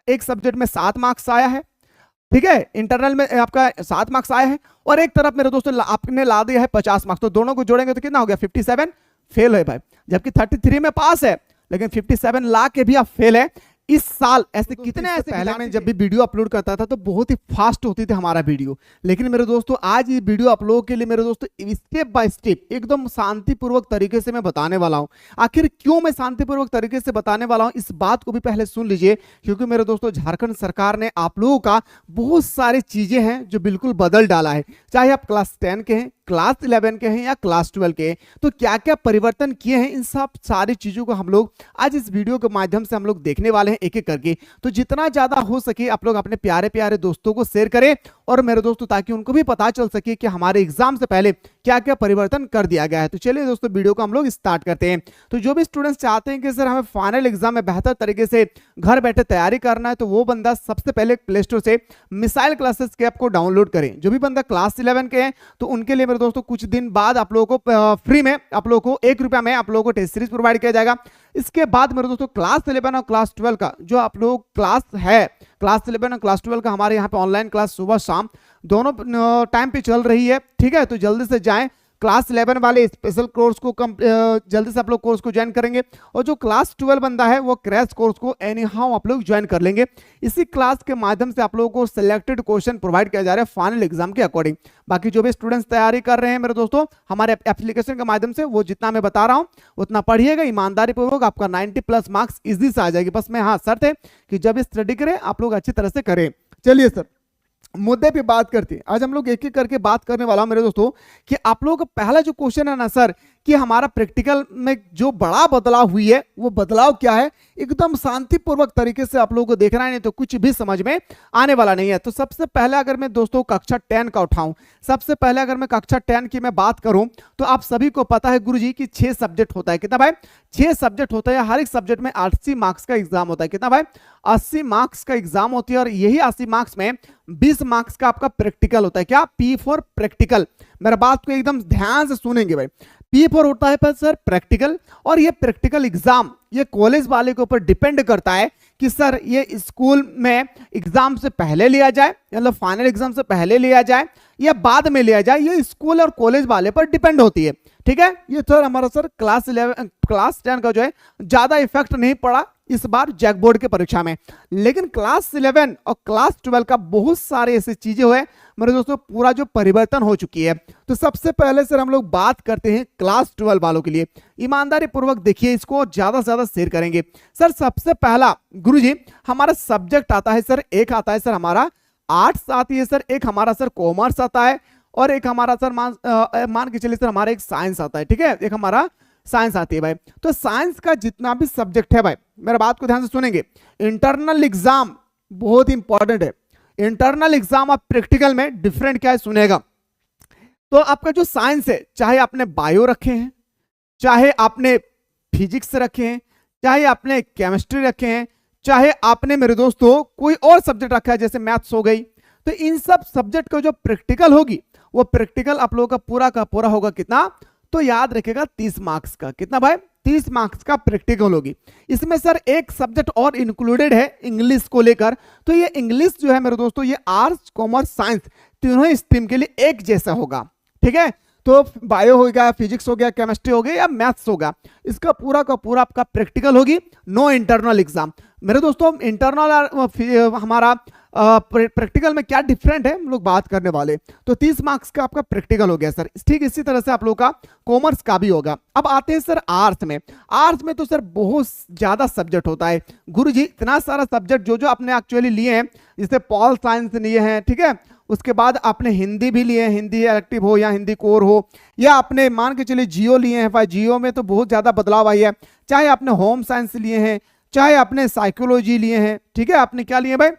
एक सब्जेक्ट में 7 मार्क्स आया है, ठीक है, इंटरनल में आपका 7 मार्क्स आए हैं, और एक तरफ मेरे दोस्तों आपने ला दिया है 50 मार्क्स, तो दोनों को जोड़ेंगे तो कितना हो गया 57 फेल है भाई, जबकि 33 में पास है, लेकिन 57 ला के भी आप फेल है। इस साल ऐसे कितने ऐसे पहले मैं जब भी वीडियो अपलोड करता था तो बहुत ही फास्ट होती थी हमारा वीडियो, लेकिन मेरे दोस्तों आज ये वीडियो आप लोगों के लिए मेरे दोस्तों स्टेप बाय स्टेप एकदम शांतिपूर्वक तरीके से मैं बताने वाला हूं। आखिर क्यों मैं शांतिपूर्वक तरीके से बताने वाला हूं, इस बात को भी पहले सुन लीजिए, क्योंकि मेरे दोस्तों झारखंड सरकार ने आप लोगों का बहुत सारी चीजें हैं जो बिल्कुल बदल डाला है, चाहे आप क्लास 10 के हैं, क्लास 11 के हैं या क्लास 12 के हैं, तो क्या क्या परिवर्तन किए हैं, इन सब सारी चीजों को हम लोग आज इस वीडियो के माध्यम से हम लोग देखने वाले हैं एक एक करके। तो जितना ज्यादा हो सके आप लोग अपने प्यारे प्यारे दोस्तों को शेयर करें, और मेरे दोस्तों ताकि उनको भी पता चल सके कि हमारे एग्जाम से पहले क्या क्या परिवर्तन कर दिया गया है। तो चलिए दोस्तों वीडियो को हम लोग स्टार्ट करते हैं। तो जो भी स्टूडेंट्स चाहते हैं कि सर हमें फाइनल एग्जाम में बेहतर तरीके से घर बैठे तैयारी करना है, तो वो बंदा सबसे पहले प्ले स्टोर से मिसाइल क्लासेस के ऐप को डाउनलोड करें। जो भी बंदा क्लास 11 के हैं तो उनके लिए मेरे दोस्तों कुछ दिन बाद आप लोगों को फ्री में आप लोगों को 1 रुपया में आप लोगों को टेस्ट सीरीज प्रोवाइड किया जाएगा। इसके बाद मेरे दोस्तों क्लास 11 और क्लास 12 का जो आप लोग क्लास है, क्लास 11 और क्लास 12 का हमारे यहाँ पे ऑनलाइन क्लास सुबह शाम दोनों टाइम पे चल रही है, ठीक है, तो जल्दी से जाएं। क्लास 11 वाले स्पेशल कोर्स को जल्दी से आप लोग कोर्स को ज्वाइन करेंगे, और जो क्लास 12 बंदा है वो क्रैश कोर्स को एनी हाउ आप लोग ज्वाइन कर लेंगे। इसी क्लास के माध्यम से आप लोगों को सिलेक्टेड क्वेश्चन प्रोवाइड किया जा रहा है फाइनल एग्जाम के अकॉर्डिंग। बाकी जो भी स्टूडेंट्स तैयारी कर रहे हैं मेरे दोस्तों हमारे एप्लीकेशन के माध्यम से, वो जितना मैं बता रहा हूँ उतना पढ़िएगा ईमानदारी पूर्वक, आपका 90+ मार्क्स इजी से आ जाएगी। बस मैं हाँ शर्त है कि जब स्टडी करें आप लोग अच्छी तरह से करें। चलिए सर मुद्दे पे बात करते हैं। आज हम लोग एक एक करके बात करने वाला हूं मेरे दोस्तों कि आप लोगों का पहला जो क्वेश्चन है ना सर, कि हमारा प्रैक्टिकल में जो बड़ा बदलाव हुई है वो बदलाव क्या है, एकदम शांतिपूर्वक तरीके से आप लोगों को देखना है, नहीं तो कुछ भी समझ में आने वाला नहीं है। तो सबसे पहले अगर मैं दोस्तों कक्षा 10 का उठाऊं, सबसे पहले अगर मैं कक्षा 10 की मैं बात करूं तो आप सभी को पता है गुरुजी कि 6 सब्जेक्ट होता है। कितना भाई? 6 सब्जेक्ट होता है। हर एक सब्जेक्ट में 80 मार्क्स का एग्जाम होता है। कितना भाई? 80 मार्क्स का एग्जाम होती है, और यही 80 मार्क्स में 20 मार्क्स का आपका प्रैक्टिकल होता है। क्या? P for practical. मेरा बात को एकदम ध्यान से सुनेंगे भाई। पी फॉर होता है पर सर प्रैक्टिकल, और ये प्रैक्टिकल एग्जाम ये कॉलेज वाले के ऊपर डिपेंड करता है कि सर ये स्कूल में एग्जाम से पहले लिया जाए, मतलब फाइनल एग्जाम से पहले लिया जाए या बाद में लिया जाए, ये स्कूल और कॉलेज वाले पर डिपेंड होती है। ठीक है, ये सर हमारा सर क्लास 10 का जो है ज्यादा इफेक्ट नहीं पड़ा इस बार जैक बोर्ड के परीक्षा में, लेकिन क्लास 11 और क्लास 12 का बहुत सारे ऐसे चीजें हुए मेरे दोस्तों, पूरा जो परिवर्तन हो चुकी है। तो सबसे पहले सर हम लोग बात करते हैं क्लास 12 वालों के लिए। ईमानदारी पूर्वक देखिए, इसको ज्यादा से ज्यादा शेयर करेंगे। सर सबसे पहला गुरुजी हमारा सब्जेक्ट आता है सर, एक आता है सर हमारा आर्ट्स आती है सर, एक हमारा सर कॉमर्स आता है, और एक हमारा सर मान के चलिए सर हमारा एक साइंस आता है। ठीक है, एक हमारा साइंस आती है भाई। तो साइंस का जितना भी सब्जेक्ट है भाई, मेरा बात को ध्यान से सुनेंगे, इंटरनल एग्जाम बहुत इंपॉर्टेंट है। इंटरनल एग्जाम आप प्रैक्टिकल में डिफरेंट क्या है सुनेगा। तो आपका जो साइंस है, चाहे आपने बायो रखे हैं, चाहे आपने फिजिक्स रखे हैं, चाहे आपने केमिस्ट्री रखे हैं, चाहे आपने मेरे दोस्तों कोई और सब्जेक्ट रखा है जैसे मैथ्स हो गई, तो इन सब सब्जेक्ट का जो प्रैक्टिकल होगी वो प्रैक्टिकल आप लोगों का पूरा होगा कितना, तो याद रखेगा 30 मार्क्स का। कितना भाई? 30 मार्क्स का प्रैक्टिकल होगी। इसमें सर एक सब्जेक्ट और इंक्लूडेड है इंग्लिश को लेकर, तो ये इंग्लिश जो है मेरे दोस्तों ये आर्ट्स कॉमर्स साइंस तीनों ही स्ट्रीम के लिए एक जैसा होगा। ठीक है, तो बायो हो गया, फिजिक्स हो गया, केमिस्ट्री हो गया या मैथ्स होगा, इसका पूरा का पूरा आपका प्रैक्टिकल होगी, नो इंटरनल एग्जाम। मेरे दोस्तों इंटरनल और हमारा प्रैक्टिकल में क्या डिफरेंट है हम लोग बात करने वाले। तो 30 मार्क्स का आपका प्रैक्टिकल हो गया सर। ठीक इसी तरह से आप लोग का कॉमर्स का भी होगा। अब आते हैं सर आर्ट्स में। आर्ट्स में तो सर बहुत ज्यादा सब्जेक्ट होता है गुरुजी, इतना सारा सब्जेक्ट जो आपने एक्चुअली लिए हैं, जैसे पॉल साइंस लिए हैं, ठीक है, उसके बाद आपने हिंदी भी लिए, हिंदी इलेक्टिव हो या हिंदी कोर हो, या आपने मान के चलिए जियो लिए हैं भाई, जियो में तो बहुत ज्यादा बदलाव आई है, चाहे आपने होम साइंस लिए हैं, चाहे आपने साइकोलॉजी लिए हैं, ठीक है, आपने क्या लिए भाई?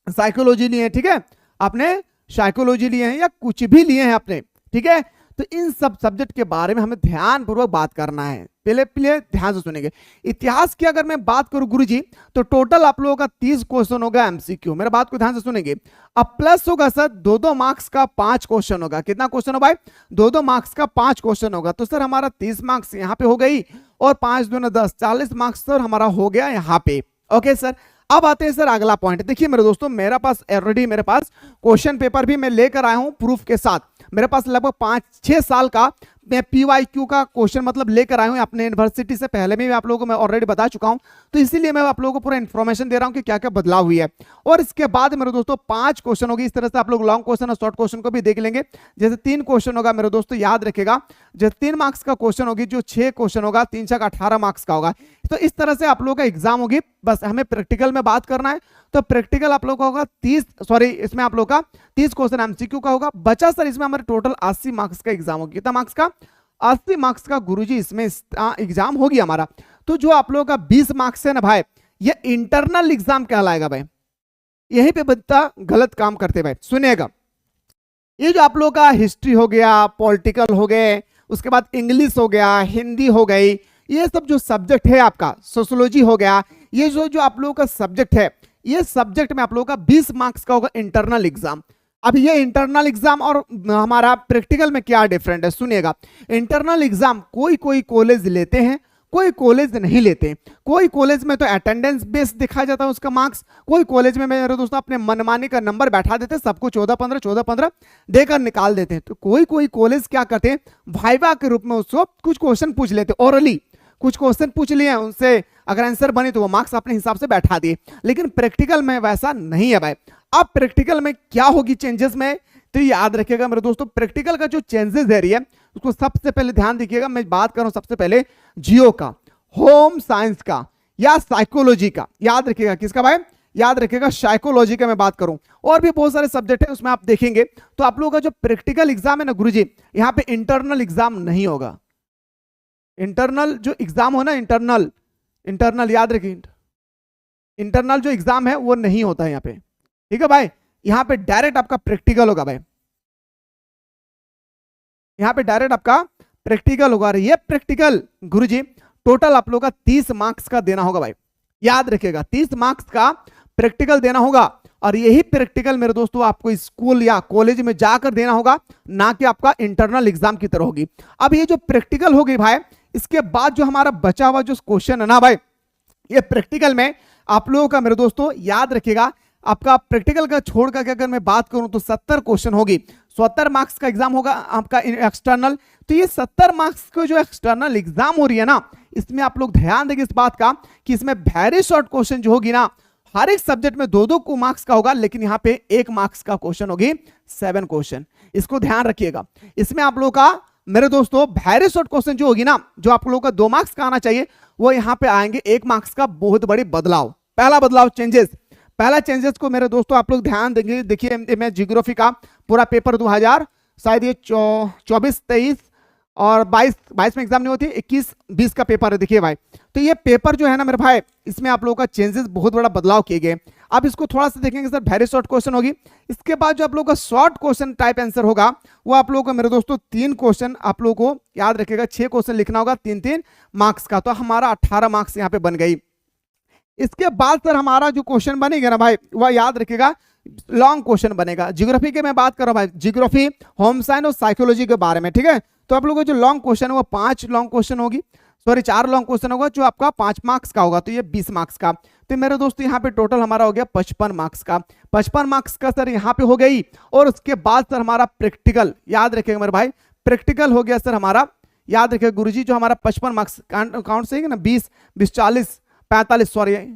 साइकोलॉजी लिए हैं, ठीक है, आपने साइकोलॉजी लिए हैं या कुछ भी लिए हैं आपने, ठीक है। तो इन सब सब्जेक्ट के बारे में हमें ध्यान पूर्वक बात करना है। पहले ध्यान से सुनेंगे। इतिहास की अगर मैं बात करूं गुरुजी, तो टोटल आप लोगों का 30 क्वेश्चन होगा एमसीक्यू। मेरा बात को ध्यान से सुनेंगे। अब प्लस होगा सर 2-2 मार्क्स का 5 क्वेश्चन होगा। कितना क्वेश्चन हो भाई? 2-2 मार्क्स का 5 क्वेश्चन होगा। तो सर हमारा 30 मार्क्स यहाँ पे हो गई, और 5 दूना 10, 40 मार्क्स सर हमारा हो गया यहाँ पे। ओके सर, अब आते हैं सर अगला पॉइंट। देखिए मेरे दोस्तों, मेरे पास ऑलरेडी मेरे पास क्वेश्चन पेपर भी मैं लेकर आया हूं प्रूफ के साथ। मेरे पास लगभग 5-6 साल का मैं PYQ का क्वेश्चन मतलब लेकर आया हूं अपने यूनिवर्सिटी से, पहले में भी आप लोगों को मैं ऑलरेडी बता चुका हूं, तो इसीलिए मैं आप लोगों को पूरा इन्फॉर्मेशन दे रहा हूं कि क्या क्या बदलाव हुई है। और इसके बाद मेरे दोस्तों 5 क्वेश्चन होगी, इस तरह से आप लोग लॉन्ग क्वेश्चन और शॉर्ट क्वेश्चन को भी देख लेंगे। जैसे 3 क्वेश्चन होगा मेरे दोस्तों, याद रखेगा, जैसे 3 मार्क्स का क्वेश्चन होगी, जो 6 क्वेश्चन होगा 3 6 18 मार्क्स का होगा। तो इस तरह से आप लोगों का एग्जाम होगी। बस हमें प्रैक्टिकल में बात करना है, तो प्रैक्टिकल आप लोग का होगा 30, सॉरी इसमें आप लोग का 30 क्वेश्चन MCQ का होगा। बचा सर इसमें हमारे टोटल 80 मार्क्स का एग्जाम होगी। कितना मार्क्स का? 80 मार्क्स का गुरुजी इसमें एग्जाम होगी हमारा। तो जो आप लोगों का 20 मार्क्स है ना भाई, ये इंटरनल एग्जाम कहलाएगा भाई। यहीं पे बच्चा गलत काम करते भाई, सुनिएगा। ये जो आप लोगों का हिस्ट्री हो गया, पॉलिटिकल हो गए, उसके बाद इंग्लिश हो गया, हिंदी हो गई, ये सब जो सब्जेक्ट है आपका, सोशियोलॉजी हो गया, ये जो आप लोगों का सब्जेक्ट है, ये सब्जेक्ट में आप लोगों का 20 मार्क्स का होगा इंटरनल एग्जाम। अब ये इंटरनल एग्जाम और हमारा प्रैक्टिकल में क्या डिफरेंट है, सुनिएगा। इंटरनल एग्जाम कोई कोई कॉलेज लेते हैं, कोई कॉलेज नहीं लेते। कोई कॉलेज में तो अटेंडेंस बेस दिखाया जाता है उसका मार्क्स, कोई कॉलेज में मेरे दोस्तों अपने मनमानी का नंबर बैठा देते हैं, सबको 14-15 देकर निकाल देते हैं। तो कोई कोई कॉलेज क्या करते हैं, वाइवा के रूप में उसको कुछ क्वेश्चन पूछ लेते, ओरली कुछ क्वेश्चन पूछ लिए, उनसे अगर आंसर बनी तो वो मार्क्स अपने हिसाब से बैठा दिए। लेकिन प्रैक्टिकल में वैसा नहीं है भाई। अब प्रैक्टिकल में क्या होगी चेंजेस में, तो याद रखिएगा मेरे दोस्तों, प्रैक्टिकल का जो चेंजेस है रही है उसको सबसे पहले ध्यान दीजिएगा। मैं बात कर रहा हूं सबसे पहले जियो का, होम साइंस का या साइकोलॉजी का। याद रखिएगा किसका भाई, याद रखिएगा साइकोलॉजी का मैं बात करूं। और भी बहुत सारे सब्जेक्ट है उसमें आप देखेंगे। तो आप लोगों का जो प्रैक्टिकल एग्जाम है ना गुरुजी, यहां पे इंटरनल एग्जाम नहीं होगा। इंटरनल जो एग्जाम हो ना, इंटरनल याद रखिए, इंटरनल जो एग्जाम है वो नहीं होता है यहाँ पे, ठीक है भाई। यहाँ पे डायरेक्ट आपका प्रैक्टिकल होगा भाई, यहाँ पे डायरेक्ट आपका प्रैक्टिकल होगा। ये प्रैक्टिकल गुरुजी टोटल आप लोगों का 30 मार्क्स का देना होगा भाई। याद रखिएगा 30 मार्क्स का प्रैक्टिकल देना होगा। और यही प्रैक्टिकल मेरे दोस्तों आपको स्कूल या कॉलेज में जाकर देना होगा, ना कि आपका इंटरनल एग्जाम की तरह होगी। अब ये जो प्रैक्टिकल होगी भाई, इसके बाद जो हमारा बचा हुआ जो क्वेश्चन है ना भाई, ये प्रैक्टिकल में आप लोगों का मेरे दोस्तों याद रखिएगा, आपका प्रैक्टिकल का छोड़ करके अगर मैं बात करूं तो 70 क्वेश्चन होगी। 70 मार्क्स का एग्जाम होगा आपका एक्सटर्नल। तो ये 70 मार्क्स को जो एक्सटर्नल एग्जाम हो रही है ना, इसमें आप लोग ध्यान देंगे इस बात का कि इसमें वेरी शॉर्ट क्वेश्चन जो होगी ना, हर एक सब्जेक्ट में 2-2 मार्क्स का होगा, लेकिन यहाँ पे 1 मार्क्स का क्वेश्चन होगी, 7 क्वेश्चन। इसको ध्यान रखिएगा। इसमें आप लोगों का मेरे दोस्तों वेरी शॉर्ट क्वेश्चन जो होगी ना, जो आप लोगों का 2 मार्क्स का आना चाहिए, वो यहाँ पे आएंगे 1 मार्क्स का। बहुत बड़ी बदलाव, पहला बदलाव चेंजेस, पहला चेंजेस को मेरे दोस्तों आप लोग ध्यान देंगे। देखिए मैं ज्योग्राफी का पूरा पेपर 2000 शायद ये 24-23 और 22 में एग्जाम नहीं होती, 21-20 का पेपर है। देखिए भाई, तो ये पेपर जो है ना मेरे भाई, इसमें आप लोगों का चेंजेस बहुत बड़ा बदलाव किए गए। अब इसको थोड़ा सा देखेंगे सर, वेरी शॉर्ट क्वेश्चन होगी। इसके बाद जो आप लोगों का शॉर्ट क्वेश्चन टाइप आंसर होगा, वो आप लोगों का मेरे दोस्तों 3 क्वेश्चन आप लोगों को याद रखेगा, 6 क्वेश्चन लिखना होगा, 3-3 मार्क्स का। तो हमारा 18 मार्क्स यहाँ पे बन गई। इसके बाद सर हमारा जो क्वेश्चन बनेगा ना भाई, वह याद रखिएगा लॉन्ग क्वेश्चन बनेगा। ज्योग्राफी के मैं बात कर रहा हूं भाई, ज्योग्राफी, होम साइंस और साइकोलॉजी के बारे में, ठीक है। तो आप लोगों को जो लॉन्ग क्वेश्चन है वो 5 लॉन्ग क्वेश्चन होगी, सॉरी 4 लॉन्ग क्वेश्चन होगा, जो आपका 5 मार्क्स का होगा। तो ये 20 मार्क्स का। तो मेरे दोस्तों यहाँ पे टोटल हमारा हो गया 55 मार्क्स का। 55 मार्क्स का सर यहाँ पे हो गई। और उसके बाद सर हमारा प्रैक्टिकल, याद रखेगा मेरे भाई, प्रैक्टिकल हो गया सर हमारा, याद रखेगा गुरुजी, जो हमारा 55 मार्क्स काउंट से ना, 20, 40, 45,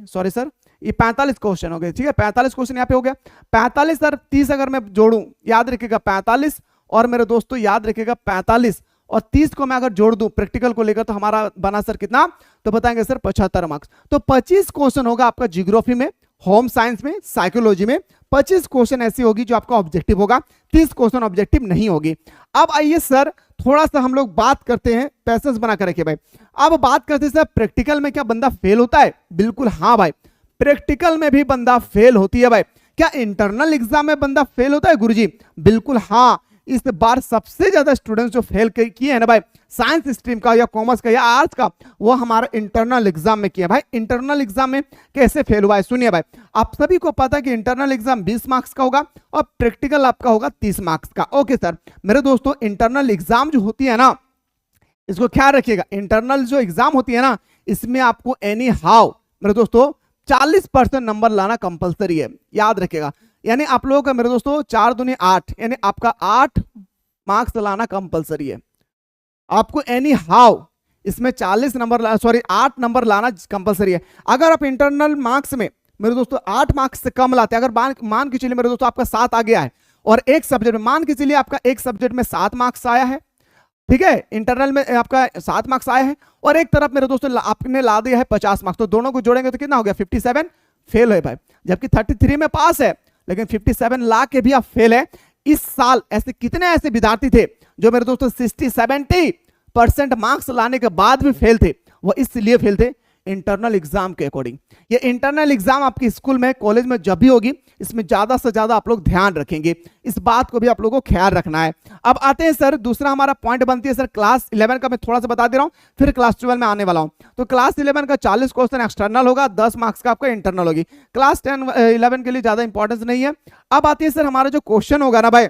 सॉरी सर, ये 45 क्वेश्चन हो गए, ठीक है। 45 क्वेश्चन यहाँ पे हो गया। 45 सर 30 अगर मैं जोड़ूं, याद रखिएगा 45 और मेरे दोस्तों याद रखिएगा 45 और 30 को मैं अगर जोड़ दूं प्रैक्टिकल को लेकर, तो हमारा बना सर कितना, तो बताएंगे सर 75 मार्क्स। तो 25 क्वेश्चन होगा आपका ज्योग्राफी में, होम साइंस में, साइकोलॉजी में। 25 क्वेश्चन ऐसी होगी जो आपका ऑब्जेक्टिव होगा, 30 क्वेश्चन ऑब्जेक्टिव नहीं होगी। अब आइए सर थोड़ा सा हम लोग बात करते हैं, पैसेंस बना कर रखिए भाई। अब बात करते हैं सर प्रैक्टिकल में क्या बंदा फेल होता है? बिल्कुल हाँ भाई, प्रैक्टिकल में भी बंदा फेल होती है भाई। क्या इंटरनल एग्जाम में बंदा फेल होता है गुरुजी? बिल्कुल हाँ। इस बार सबसे ज्यादा स्टूडेंट्स जो फेल किए हैं ना भाई, साइंस स्ट्रीम का या कॉमर्स का या आर्ट्स का, वो हमारा इंटरनल एग्जाम में किया भाई। इंटरनल एग्जाम में कैसे फेल हुआ है सुनिए भाई। आप सभी को पता है कि इंटरनल एग्जाम 20 मार्क्स का होगा और प्रैक्टिकल आपका होगा 30 मार्क्स का। ओके सर, मेरे दोस्तों इंटरनल एग्जाम जो होती है ना, इसको ख्याल रखिएगा, इंटरनल जो एग्जाम होती है ना, इसमें आपको एनी हाउ मेरे दोस्तों 40% नंबर लाना कंपलसरी है, याद रखिएगा। यानी आप लोगों का मेरे दोस्तों 4 दूनी 8, यानी आपका 8 मार्क्स लाना कंपलसरी है। आपको एनी हाउ इसमें 40 नंबर 8 नंबर लाना कंपलसरी है। अगर आप इंटरनल मार्क्स में मेरे दोस्तों 8 मार्क्स से कम लाते हैं, अगर मान के चलिए मेरे दोस्तों आपका 7 आ गया है और एक सब्जेक्ट में मान के चलिए आपका एक सब्जेक्ट में 7 मार्क्स आया है, ठीक है, इंटरनल में आपका 7 मार्क्स आया है और एक तरफ मेरे दोस्तों आपने ला दिया है 50 मार्क्स, तो दोनों को जोड़ेंगे तो कितना हो गया 57 फेल है भाई। जबकि 33 में पास है लेकिन 57 ला के भी आप फेल है। इस साल ऐसे कितने ऐसे विद्यार्थी थे जो मेरे दोस्तों 60-70% मार्क्स लाने के बाद भी फेल थे। वो इसलिए फेल थे इंटरनल एग्जाम के अकॉर्डिंग। ये इंटरनल एग्जाम आपके स्कूल में कॉलेज में जब भी होगी इसमें ज्यादा से ज्यादा आप लोग ध्यान रखेंगे, इस बात को भी आप लोगों को ख्याल रखना है। अब आते हैं सर, दूसरा हमारा पॉइंट बनती है सर क्लास 11 का, मैं थोड़ा सा बता दे रहा हूं फिर क्लास 12 में आने वाला हूं। तो क्लास 11 का 40 क्वेश्चन एक्सटर्नल होगा, 10 मार्क्स का आपका इंटरनल होगी। क्लास 11 के लिए ज्यादा इंपॉर्टेंस नहीं है। अब आती है सर हमारा जो क्वेश्चन होगा ना भाई,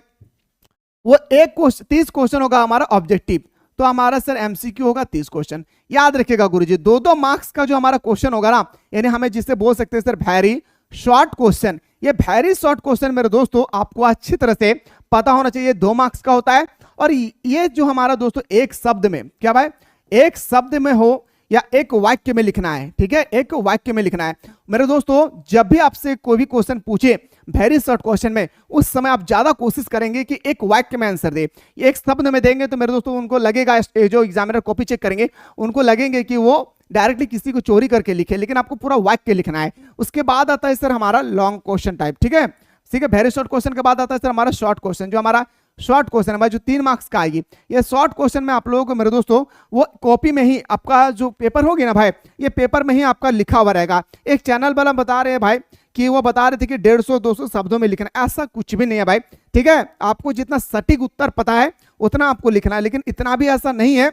वो 30 क्वेश्चन होगा हमारा ऑब्जेक्टिव, तो हमारा सर एमसीक्यू होगा 30 क्वेश्चन। याद रखिएगा गुरुजी, 2-2 मार्क्स का जो हमारा क्वेश्चन होगा ना, यानी हमें जिसे बोल सकते हैं सर वेरी शॉर्ट क्वेश्चन। ये वेरी शॉर्ट क्वेश्चन मेरे दोस्तों आपको अच्छी तरह से पता होना चाहिए, 2 मार्क्स का होता है। और ये जो हमारा दोस्तों एक शब्द में, क्या भाई, एक शब्द में हो या एक वाक्य में लिखना है, ठीक है, एक वाक्य में लिखना है। मेरे दोस्तों जब भी आपसे कोई भी क्वेश्चन पूछे वेरी शॉर्ट क्वेश्चन में, उस समय आप ज्यादा कोशिश करेंगे कि एक वाक्य में आंसर दे। एक शब्द में देंगे तो मेरे दोस्तों उनको लगेगा, जो एग्जामिनर कॉपी चेक करेंगे उनको लगेंगे कि वो डायरेक्टली किसी को चोरी करके लिखे, लेकिन आपको पूरा वाक्य लिखना है। उसके बाद आता है सर हमारा लॉन्ग क्वेश्चन टाइप, ठीक है, ठीक है। वेरी शॉर्ट क्वेश्चन के बाद आता है सर हमारा शॉर्ट क्वेश्चन। जो हमारा शॉर्ट क्वेश्चन है भाई, जो 3 मार्क्स का आएगी, ये शॉर्ट क्वेश्चन में आप लोगों को मेरे दोस्तों वो कॉपी में ही आपका जो पेपर होगी ना भाई, ये पेपर में ही आपका लिखा हुआ रहेगा। एक चैनल वाला बता रहे हैं भाई कि वो बता रहे थे कि 150-200 शब्दों में लिखना, ऐसा कुछ भी नहीं है भाई, ठीक है। आपको जितना सटीक उत्तर पता है उतना आपको लिखना है, लेकिन इतना भी ऐसा नहीं है।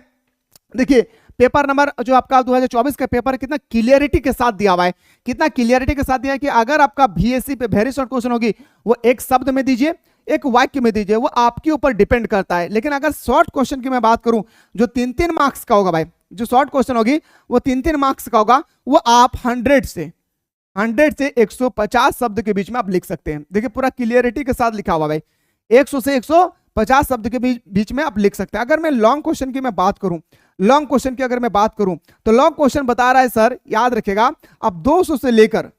देखिए पेपर नंबर जो आपका 2024 का पेपर है, कितना क्लियरिटी के साथ दिया हुआ है, कितना क्लियरिटी के साथ दिया है कि अगर आपका बीएससी पे वेरी शॉर्ट क्वेश्चन होगी वो एक शब्द में दीजिए, एक वाक्य में दीजिए, वो आपके ऊपर डिपेंड करता है। लेकिन अगर शॉर्ट क्वेश्चन की मैं बात करूं जो 3-3 मार्क्स का होगा भाई, जो शॉर्ट क्वेश्चन होगी वो 3-3 मार्क्स का होगा, वो आप 100 से 150 शब्द के बीच में आप लिख सकते हैं। देखिए पूरा क्लियरिटी के साथ लिखा हुआ भाई, 100 से 150 शब्द के बीच में आप लिख सकते हैं। अगर मैं लॉन्ग क्वेश्चन की मैं बात करूं, लॉन्ग क्वेश्चन की अगर मैं बात करूं तो लॉन्ग क्वेश्चन बता रहा है सर, याद रखेगा, अब 200 से लेकर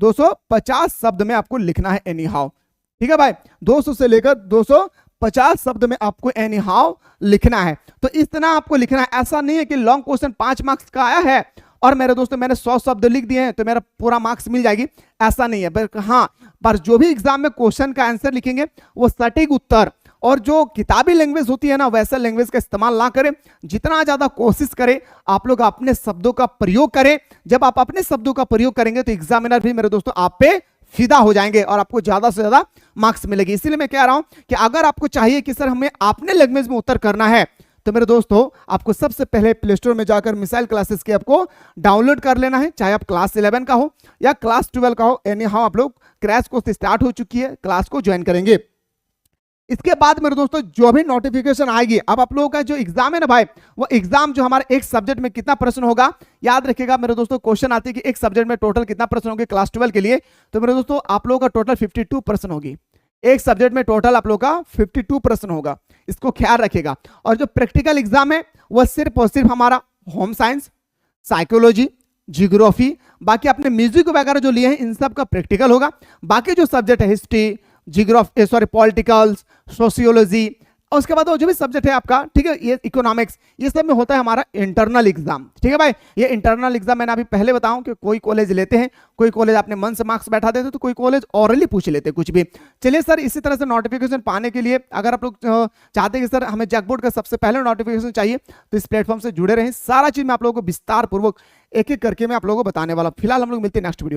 250 शब्द में आपको लिखना है एनी हाउ, ठीक है भाई, 200 से लेकर 250 शब्द में आपको एनी हाउ लिखना है। तो इतना आपको लिखना है, ऐसा नहीं है कि लॉन्ग क्वेश्चन 5 मार्क्स का आया है और मेरे दोस्तों मैंने 100 शब्द लिख दिए हैं तो मेरा पूरा मार्क्स मिल जाएगी, ऐसा नहीं है। पर जो भी एग्जाम में क्वेश्चन का आंसर लिखेंगे वो सटीक उत्तर और जो किताबी लैंग्वेज होती है ना, वैसा लैंग्वेज का इस्तेमाल ना करें। जितना ज्यादा कोशिश करें आप लोग अपने शब्दों का प्रयोग करें। जब आप अपने शब्दों का प्रयोग करेंगे तो एग्जामिनर भी मेरे दोस्तों आप पे फिदा हो जाएंगे और आपको ज्यादा से ज्यादा मार्क्स मिलेगी। इसीलिए मैं कह रहा हूं कि अगर आपको चाहिए कि सर हमें अपने लैंग्वेज में उत्तर करना है तो मेरे दोस्तों आपको सबसे पहले प्ले स्टोर में जाकर मिसाइल क्लासेस के आपको डाउनलोड कर लेना है, चाहे आप क्लास 11 का हो या क्लास 12 का हो। एनी हाउ आप लोग क्रैश कोर्स स्टार्ट हो चुकी है, क्लास को ज्वाइन करेंगे। इसके बाद मेरे दोस्तों जो भी नोटिफिकेशन आएगी, अब आप लोगों का जो एग्जाम है ना भाई, वो एग्जाम जो हमारे एक सब्जेक्ट में कितना प्रश्न होगा, याद रखिएगा मेरे दोस्तों क्वेश्चन आती है कि एक सब्जेक्ट में टोटल कितना प्रश्न होंगे क्लास 12 के लिए। तो मेरे दोस्तों आप लोगों का टोटल 52 प्रश्न होगी, एक सब्जेक्ट में टोटल आप लोगों का 52 प्रश्न होगा, इसको ख्याल रखिएगा। और जो प्रैक्टिकल एग्जाम है वह सिर्फ और सिर्फ हमारा होम साइंस, साइकोलॉजी, जियोग्राफी, बाकी अपने म्यूजिक वगैरह जो लिए हैं इन सब का प्रैक्टिकल होगा। बाकी जो सब्जेक्ट है हिस्ट्री, जियोग्राफी, पॉलिटिकल्स, सोशियोलॉजी, और उसके बाद वो जो भी सब्जेक्ट है आपका, ठीक है, ये इकोनॉमिक्स, ये सब में होता है हमारा इंटरनल एग्जाम, ठीक है भाई। ये इंटरनल एग्जाम मैंने अभी पहले बताऊं कि कोई कॉलेज लेते हैं, कोई कॉलेज अपने मन से मार्क्स बैठा देते तो कोई कॉलेज ऑरली पूछ लेते कुछ भी। चलिए सर, इसी तरह से नोटिफिकेशन पाने के लिए अगर आप लोग चाहते हैं कि सर हमें जैकबोर्ड का सबसे पहले नोटिफिकेशन चाहिए तो इस प्लेटफॉर्म से जुड़े रहें। सारा चीज मैं आप लोगों को विस्तार पूर्वक एक एक करके मैं आप लोगों को बताने वाला हूं। फिलहाल हम लोग मिलते हैं नेक्स्ट वीडियो में।